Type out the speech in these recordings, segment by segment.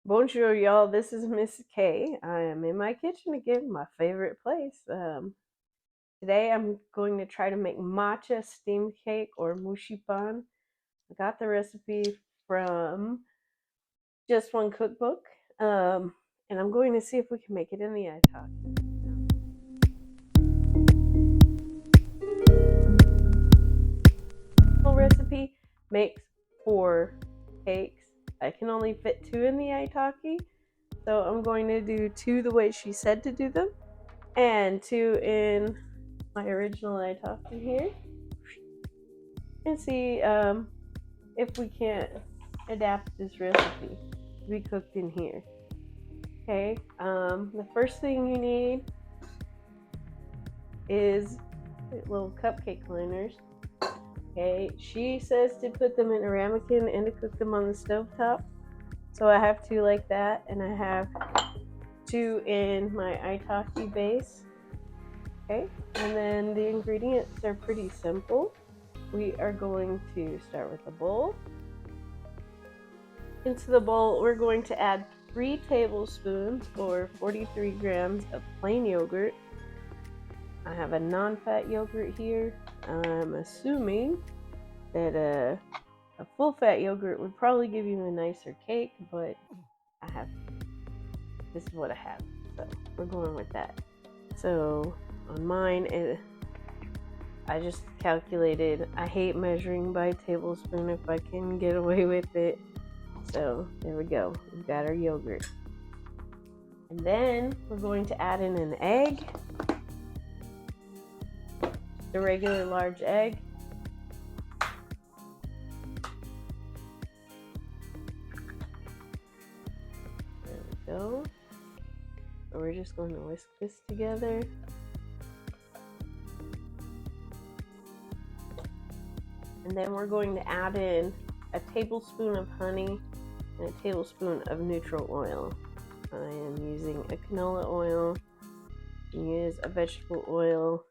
Bonjour, y'all. This is Miss K. I am in my kitchen again, my favorite place. Today I'm going to try to make matcha steamed cake or mushi pan. I got the recipe from Just One Cookbook, and I'm going to see if we can make it in the itaki. The recipe makes 4 cakes. I can only fit 2 in the itaki, so I'm going to do 2 the way she said to do them, and 2 in my original itaki here, and see if we can't adapt this recipe to be cooked in here. Okay, the first thing you need is little cupcake liners. Okay, she says to put them in a ramekin and to cook them on the stovetop. So I have 2 like that, and I have 2 in my itaki base. Okay, and then the ingredients are pretty simple. We are going to start with a bowl. Into the bowl, we're going to add 3 tablespoons or 43 grams of plain yogurt. I have a non-fat yogurt here. I'm assuming that a full-fat yogurt would probably give you a nicer cake, but this is what I have, so we're going with that. So on mine, I just calculated. I hate measuring by tablespoon if I can get away with it. So there we go. We've got our yogurt. And then we're going to add in an egg. Just a regular large egg. There we go. And we're just going to whisk this together. And then we're going to add in a tablespoon of honey and a tablespoon of neutral oil. I am using a canola oil. You can use a vegetable oil.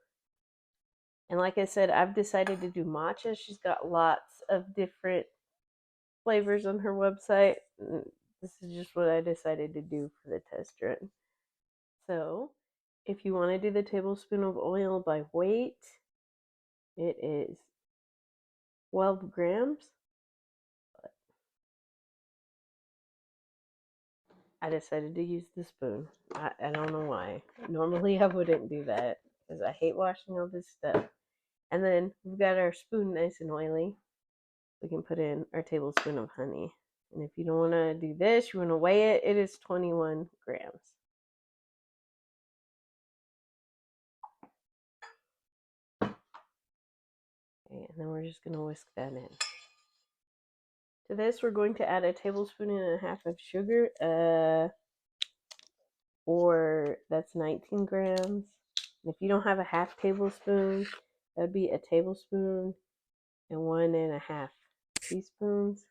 And like I said, I've decided to do matcha. She's got lots of different flavors on her website. This is just what I decided to do for the test run. So if you want to do the tablespoon of oil by weight, it is 12 grams. I decided to use the spoon. I don't know why. Normally I wouldn't do that because I hate washing all this stuff. And then we've got our spoon nice and oily. We can put in our tablespoon of honey. And if you don't want to do this, you want to weigh it, it is 21 grams. Okay, and then we're just going to whisk that in. To this, we're going to add a tablespoon and a half of sugar, or that's 19 grams. And if you don't have a half tablespoon, that would be a tablespoon and 1.5 teaspoons.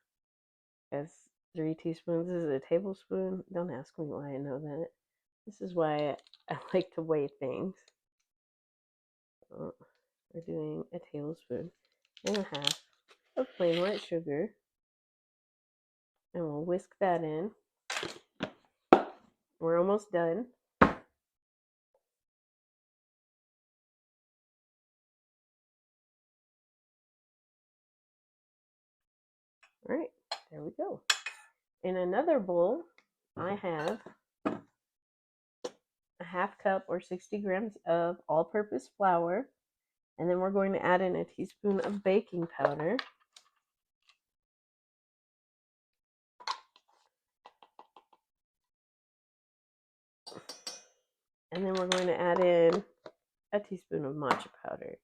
As 3 teaspoons is a tablespoon. Don't ask me why I know that. This is why I like to weigh things. We're doing a tablespoon and a half of plain white sugar. And we'll whisk that in. We're almost done. All right, there we go. In another bowl, I have a half cup or 60 grams of all-purpose flour. And then we're going to add in a teaspoon of baking powder. And then we're going to add in a teaspoon of matcha powder.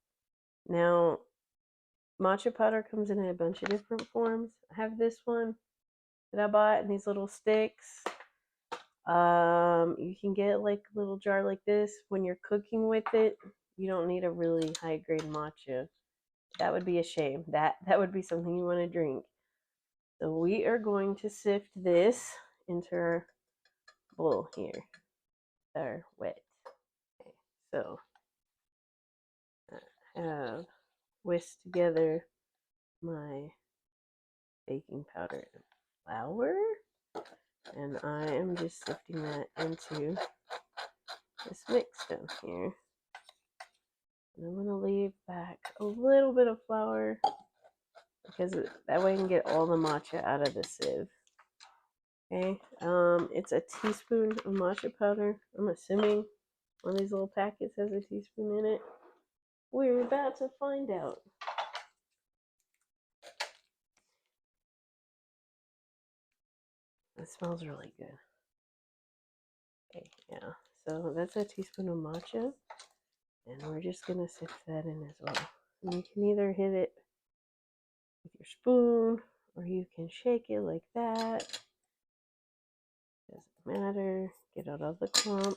Now, matcha powder comes in a bunch of different forms. I have this one that I bought in these little sticks. You can get like a little jar like this. When you're cooking with it, you don't need a really high grade matcha. That would be a shame. That would be something you want to drink. So we are going to sift this into our bowl here. They're wet. Okay, so I have whisked together my baking powder and flour. And I am just sifting that into this mix down here. And I'm going to leave back a little bit of flour because that way I can get all the matcha out of the sieve. Okay, it's a teaspoon of matcha powder. I'm assuming one of these little packets has a teaspoon in it. We're about to find out. It smells really good. Okay, yeah, so that's a teaspoon of matcha. And we're just going to sift that in as well. And you can either hit it with your spoon or you can shake it like that. Doesn't matter. Get out all the clumps.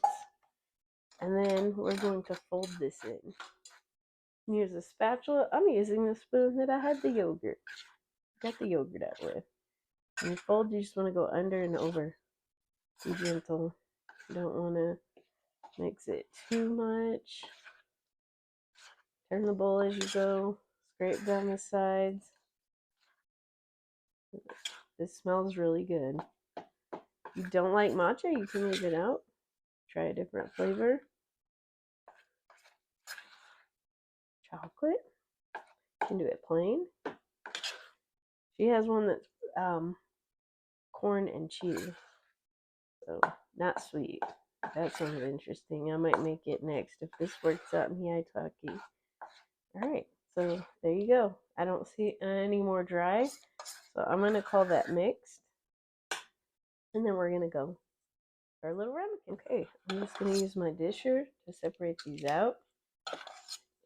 And then we're going to fold this in. Use a spatula. I'm using the spoon that I had the yogurt. Got the yogurt out with. When you fold, you just want to go under and over. Be gentle. You don't want to mix it too much. Turn the bowl as you go. Scrape down the sides. This smells really good. If you don't like matcha, you can leave it out. Try a different flavor. Chocolate. You can do it plain. She has one that's corn and cheese. So, not sweet. That sounds interesting. I might make it next if this works out in the itaki. Alright, so there you go. I don't see any more dry. So I'm going to call that mixed. And then we're going to go for our little ramekin. Okay, I'm just going to use my disher to separate these out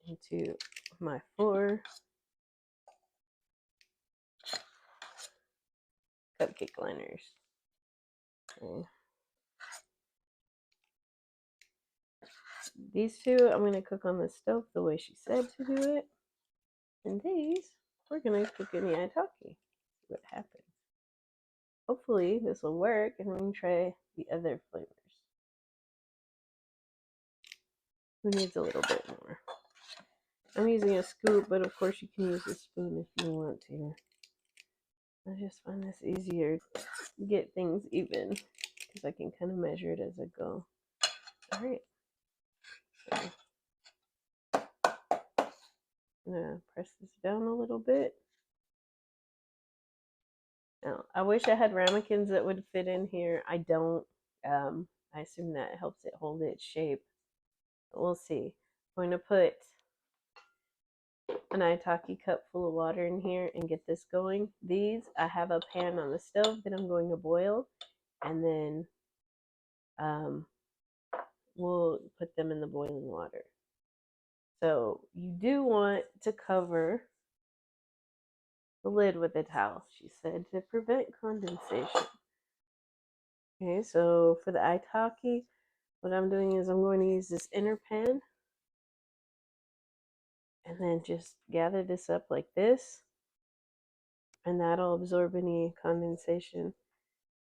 into my 4 cupcake liners. Okay. These 2 I'm going to cook on the stove the way she said to do it. And these we're going to cook in the itaki. See what happens. Hopefully this will work and we can try the other flavors. Who needs a little bit more? I'm using a scoop, but of course you can use a spoon if you want to. I just find this easier to get things even because I can kind of measure it as I go. Alright. So I'm going to press this down a little bit. Now, I wish I had ramekins that would fit in here. I don't. I assume that helps it hold its shape. But we'll see. I'm going to put an itaki cup full of water in here and get this going. These, I have a pan on the stove that I'm going to boil, and then we'll put them in the boiling water. So you do want to cover the lid with a towel, she said, to prevent condensation. Okay, so for the itaki, what I'm doing is I'm going to use this inner pan and then just gather this up like this, and that'll absorb any condensation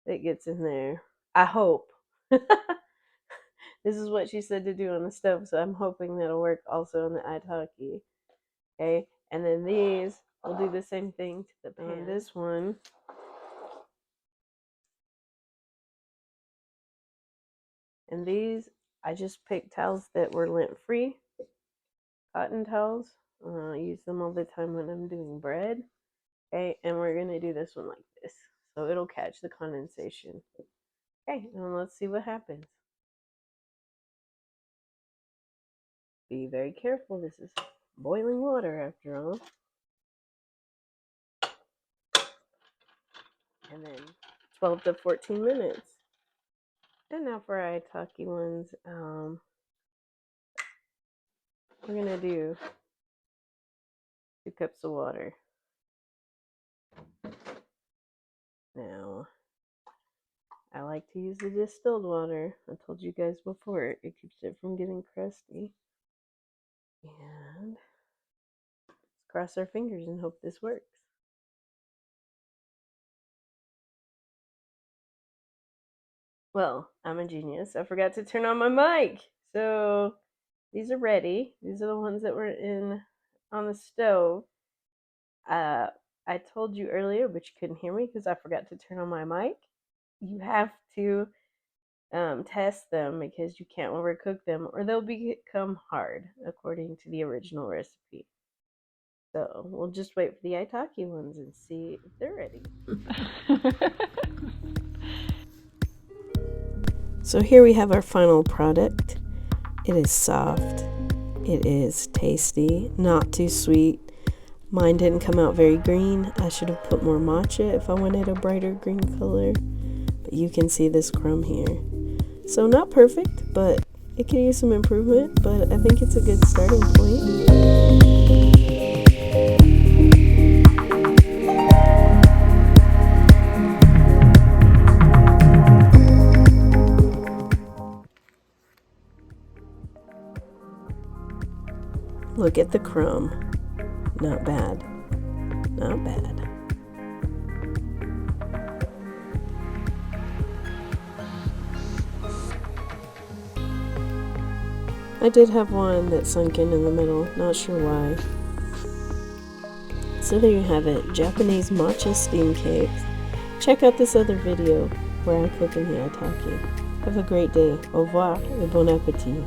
that gets in there. I hope. This is what she said to do on the stove, so I'm hoping that'll work also on the itaki. Okay, and then these, we'll do the same thing to the pan. On this one, and these, I just picked towels that were lint-free, cotton towels. I use them all the time when I'm doing bread. Okay, and we're going to do this one like this, so it'll catch the condensation. Okay, and let's see what happens. Be very careful, this is boiling water after all. And then 12 to 14 minutes. And now for our itaki ones, we're going to do 2 cups of water. Now, I like to use the distilled water. I told you guys before, it keeps it from getting crusty. And let's cross our fingers and hope this works. Well, I'm a genius. I forgot to turn on my mic. So these are ready. These are the ones that were in on the stove. I told you earlier, but you couldn't hear me because I forgot to turn on my mic. you have to test them because you can't overcook them or they'll become hard according to the original recipe. So we'll just wait for the itaki ones and see if they're ready. So here we have our final product. It is soft. It is tasty, not too sweet. Mine didn't come out very green. I should have put more matcha if I wanted a brighter green color. But you can see this crumb here. So not perfect, but it can use some improvement, but I think it's a good starting point. Look at the crumb. Not bad. Not bad. I did have one that sunk in the middle. Not sure why. So there you have it. Japanese matcha steam cakes. Check out this other video where I cook in the itaki. Have a great day. Au revoir et bon appétit.